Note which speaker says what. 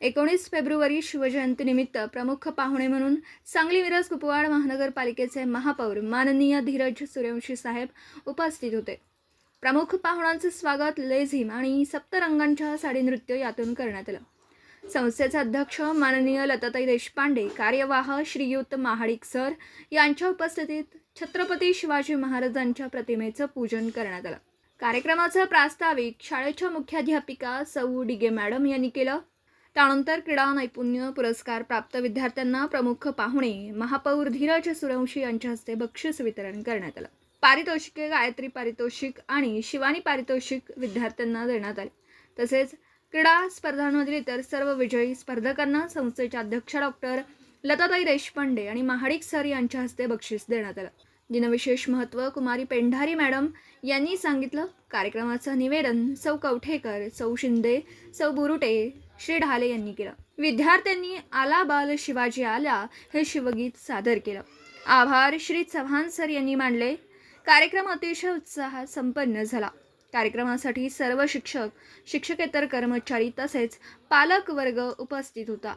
Speaker 1: 19 February शिवजयंतीनिमित्त प्रमुख पाहुणे म्हणून सांगली मिरज कुपवाड महानगरपालिकेचे महापौर माननीय धीरज सूर्यवंशी साहेब उपस्थित होते. प्रमुख पाहुण्यांचे स्वागत लेझिम आणि सप्तरंगांच्या साडी नृत्य यातून करण्यात आलं. संस्थेचे अध्यक्ष माननीय लताताई देशपांडे, कार्यवाह श्रीयुत महाडिक सर यांच्या उपस्थितीत छत्रपती शिवाजी महाराजांच्या प्रतिमेचं पूजन करण्यात आलं. कार्यक्रमाचं प्रास्ताविक शाळेच्या मुख्याध्यापिका सौ डिगे मॅडम यांनी केलं. त्यानंतर क्रीडा नैपुण्य पुरस्कार प्राप्त विद्यार्थ्यांना प्रमुख पाहुणे महापौर धीरज सूर्यवंशी यांच्या हस्ते बक्षीस वितरण करण्यात आलं. पारितोषिके गायत्री पारितोषिक आणि शिवानी पारितोषिक विद्यार्थ्यांना देण्यात आले. तसेच क्रीडा स्पर्धांमधील इतर सर्व विजयी स्पर्धकांना संस्थेच्या अध्यक्षा डॉक्टर लताताई देशपांडे आणि महाडिक सर यांच्या हस्ते बक्षीस देण्यात आलं. दिनविशेष महत्त्व कुमारी पेंढारी मॅडम यांनी सांगितलं. कार्यक्रमाचं निवेदन सौ कवठेकर, सौ शिंदे, सौ बुरुटे, श्री ढाले यांनी केलं. विद्यार्थ्यांनी आला बाल शिवाजी आला हे शिवगीत सादर केलं. आभार श्री चव्हाण सर यांनी मानले. कार्यक्रम अतिशय उत्साहात संपन्न झाला. कार्यक्रमासाठी सर्व शिक्षक, शिक्षकेतर कर्मचारी तसेच पालक वर्ग उपस्थित होता.